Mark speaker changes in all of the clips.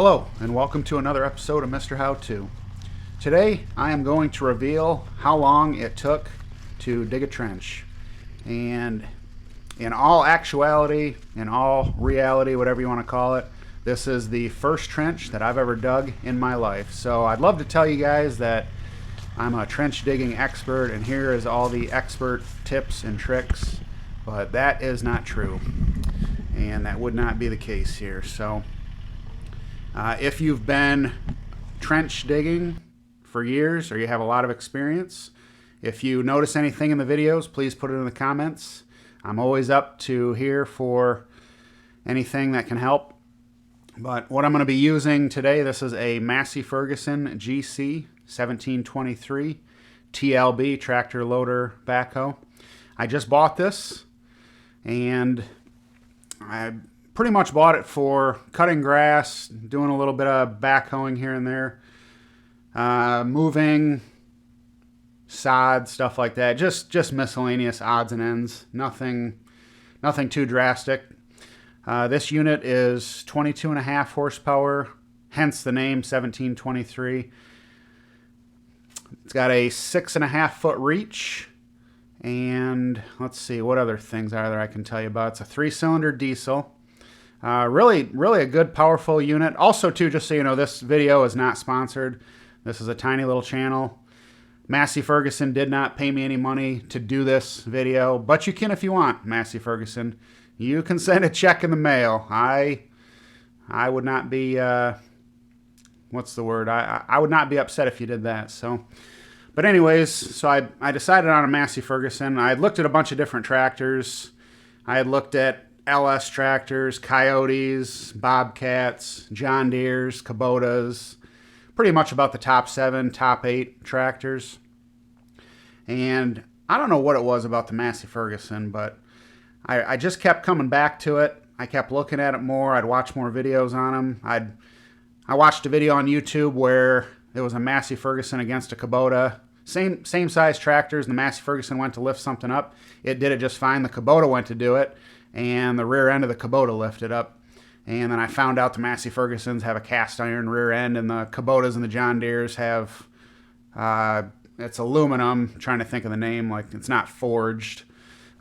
Speaker 1: Hello, and welcome to another episode of Mr. How To. Today, I am going to reveal how long it took to dig a trench. And in all actuality, in all reality, whatever you want to call it, this is the first trench that I've ever dug in my life. So I'd love to tell you guys that I'm a trench digging expert, and here is all the expert tips and tricks, but that is not true. And that would not be the case here. So if you've been trench digging for years or you have a lot of experience, if you notice anything in the videos, please put it in the comments. I'm always up to here for anything that can help. But what I'm going to be using today, this is a Massey Ferguson GC 1723 TLB tractor loader backhoe. I just bought this, and I pretty much bought it for cutting grass, doing a little bit of backhoeing here and there, moving, sod, stuff like that. Just miscellaneous odds and ends. Nothing too drastic. This unit is 22.5 horsepower, hence the name 1723. It's got a 6.5 foot reach, and let's see what other things are there I can tell you about. It's a 3-cylinder diesel. Really a good, powerful unit. Also, too, just so you know, this video is not sponsored. This is a tiny little channel. Massey Ferguson did not pay me any money to do this video, but you can if you want, Massey Ferguson. You can send a check in the mail. I would not be, what's the word? I would not be upset if you did that. So, but anyways, so I decided on a Massey Ferguson. I had looked at a bunch of different tractors. I had looked at LS tractors, Coyotes, Bobcats, John Deeres, Kubotas, pretty much about the top 7, top 8 tractors. And I don't know what it was about the Massey Ferguson, but I just kept coming back to it. I kept looking at it more. I'd watch more videos on them. I watched a video on YouTube where it was a Massey Ferguson against a Kubota. Same size tractors. The Massey Ferguson went to lift something up. It did it just fine. The Kubota went to do it, and the rear end of the Kubota lifted up. And then I found out the Massey Fergusons have a cast iron rear end, and the Kubotas and the John Deeres have, it's aluminum. I'm trying to think of the name, like it's not forged.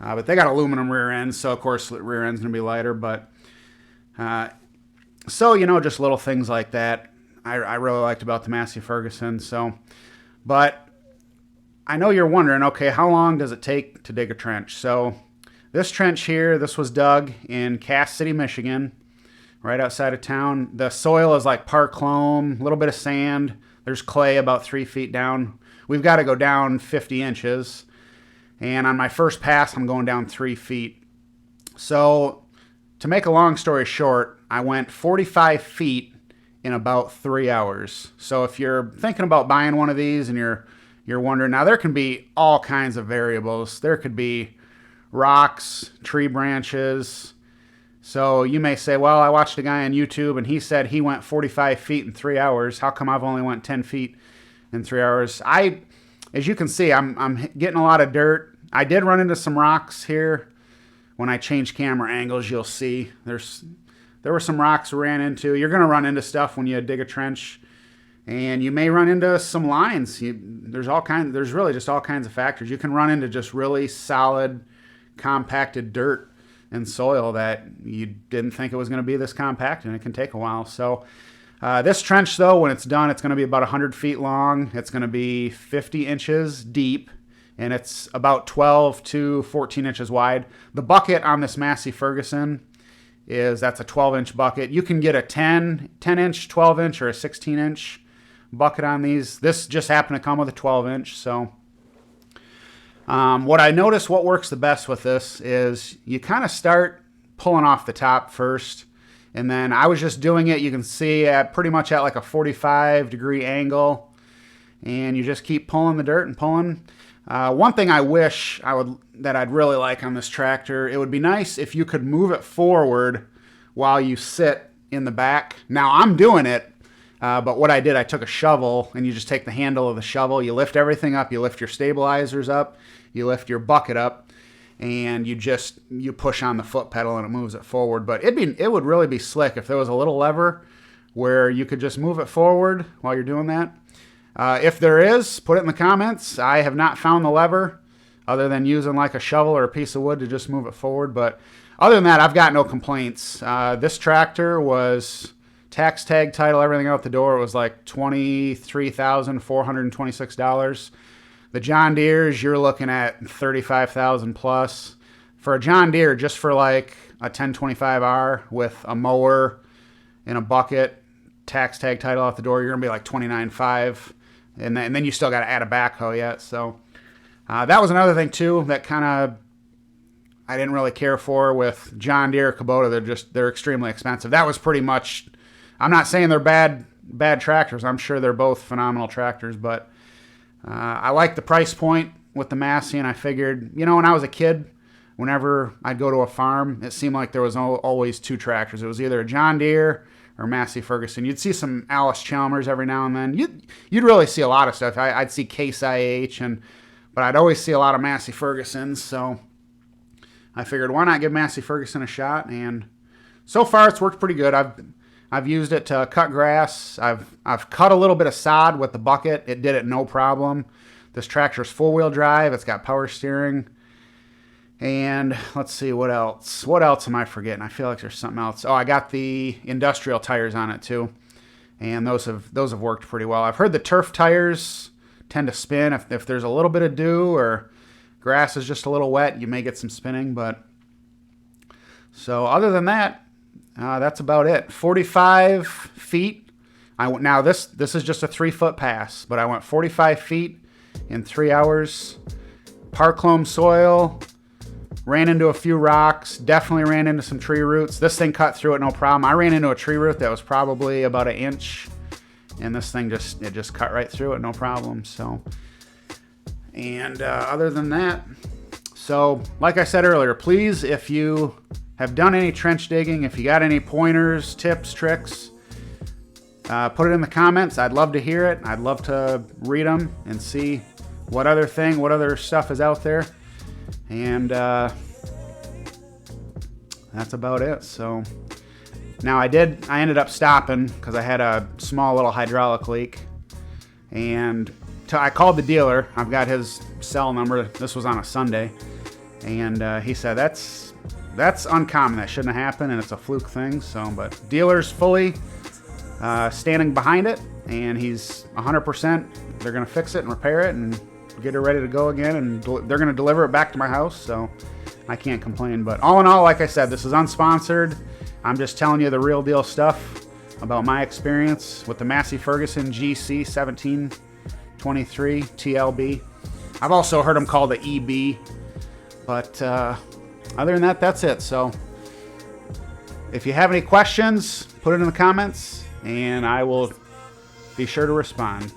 Speaker 1: But they got aluminum rear ends, so of course the rear end's going to be lighter. But so, you know, just little things like that I really liked about the Massey Ferguson. So, but I know you're wondering, okay, how long does it take to dig a trench? So this trench here, this was dug in Cass City, Michigan, right outside of town. The soil is like park loam, a little bit of sand. There's clay about 3 feet down. We've got to go down 50 inches. And on my first pass, I'm going down 3 feet. So to make a long story short, I went 45 feet in about 3 hours. So if you're thinking about buying one of these and you're wondering, now there can be all kinds of variables. There could be rocks, tree branches. So you may say, well, I watched a guy on YouTube and he said he went 45 feet in 3 hours. How come I've only went 10 feet in 3 hours? As you can see, I'm getting a lot of dirt. I did run into some rocks here. When I change camera angles, you'll see there were some rocks we ran into. You're going to run into stuff when you dig a trench, and you may run into some lines. There's really just all kinds of factors. You can run into just really solid, compacted dirt and soil that you didn't think it was going to be this compact, and it can take a while. So this trench, though, when it's done, it's going to be about 100 feet long. It's going to be 50 inches deep, and it's about 12 to 14 inches wide. The bucket on this Massey Ferguson that's a 12-inch bucket. You can get a 10-inch, 12-inch, or a 16-inch bucket on these. This just happened to come with a 12-inch. So what I noticed, what works the best with this is you kind of start pulling off the top first. And then I was just doing it, you can see, pretty much at like a 45-degree angle. And you just keep pulling the dirt and pulling. One thing I wish that I'd really like on this tractor, it would be nice if you could move it forward while you sit in the back. Now, I'm doing it, but what I did, I took a shovel, and you just take the handle of the shovel, you lift everything up, you lift your stabilizers up, you lift your bucket up, and you push on the foot pedal and it moves it forward. But it would really be slick if there was a little lever where you could just move it forward while you're doing that? If there is, put it in the comments. I have not found the lever other than using like a shovel or a piece of wood to just move it forward. But other than that, I've got no complaints. This tractor was tax tag, title, everything out the door. It was like $23,426. The John Deeres, you're looking at $35,000 plus. For a John Deere, just for like a 1025R with a mower and a bucket, tax tag, title out the door, you're gonna be like $29,500, and then you still got to add a backhoe yet. So that was another thing too that kind of I didn't really care for with John Deere, Kubota. They're extremely expensive. That was pretty much. I'm not saying they're bad tractors. I'm sure they're both phenomenal tractors, but I like the price point with the Massey, and I figured, when I was a kid, whenever I'd go to a farm, it seemed like there was always two tractors. It was either a John Deere or Massey Ferguson. You'd see some Alice Chalmers every now and then. You'd really see a lot of stuff. I'd see Case IH, but I'd always see a lot of Massey Fergusons. So I figured, why not give Massey Ferguson a shot? And so far, it's worked pretty good. I've used it to cut grass. I've cut a little bit of sod with the bucket. It did it no problem. This tractor's four-wheel drive. It's got power steering. And let's see, what else? What else am I forgetting? I feel like there's something else. Oh, I got the industrial tires on it too, and those have worked pretty well. I've heard the turf tires tend to spin if there's a little bit of dew or grass is just a little wet. You may get some spinning, but so other than that, that's about it. 45 feet. Now this is just a 3-foot pass, but I went 45 feet in 3 hours. Park loam soil. Ran into a few rocks, definitely ran into some tree roots. This thing cut through it no problem. I ran into a tree root that was probably about 1 inch, and this thing just cut right through it no problem. So, and other than that, so like I said earlier, please, if you have done any trench digging, if you got any pointers, tips, tricks, put it in the comments. I'd love to hear it. I'd love to read them and see what other stuff is out there. And that's about it. So now I ended up stopping because I had a small little hydraulic leak, and I called the dealer. I've got his cell number. This was on a Sunday, and he said that's uncommon. That shouldn't have happened, and it's a fluke thing. So, but dealer's fully standing behind it, and he's 100%. They're gonna fix it and repair it and get her ready to go again, and they're going to deliver it back to my house, so I can't complain. But all in all, like I said, this is unsponsored. I'm just telling you the real deal stuff about my experience with the Massey Ferguson GC 1723 TLB. I've also heard them called the EB, but other than that, that's it. So if you have any questions, put it in the comments, and I will be sure to respond.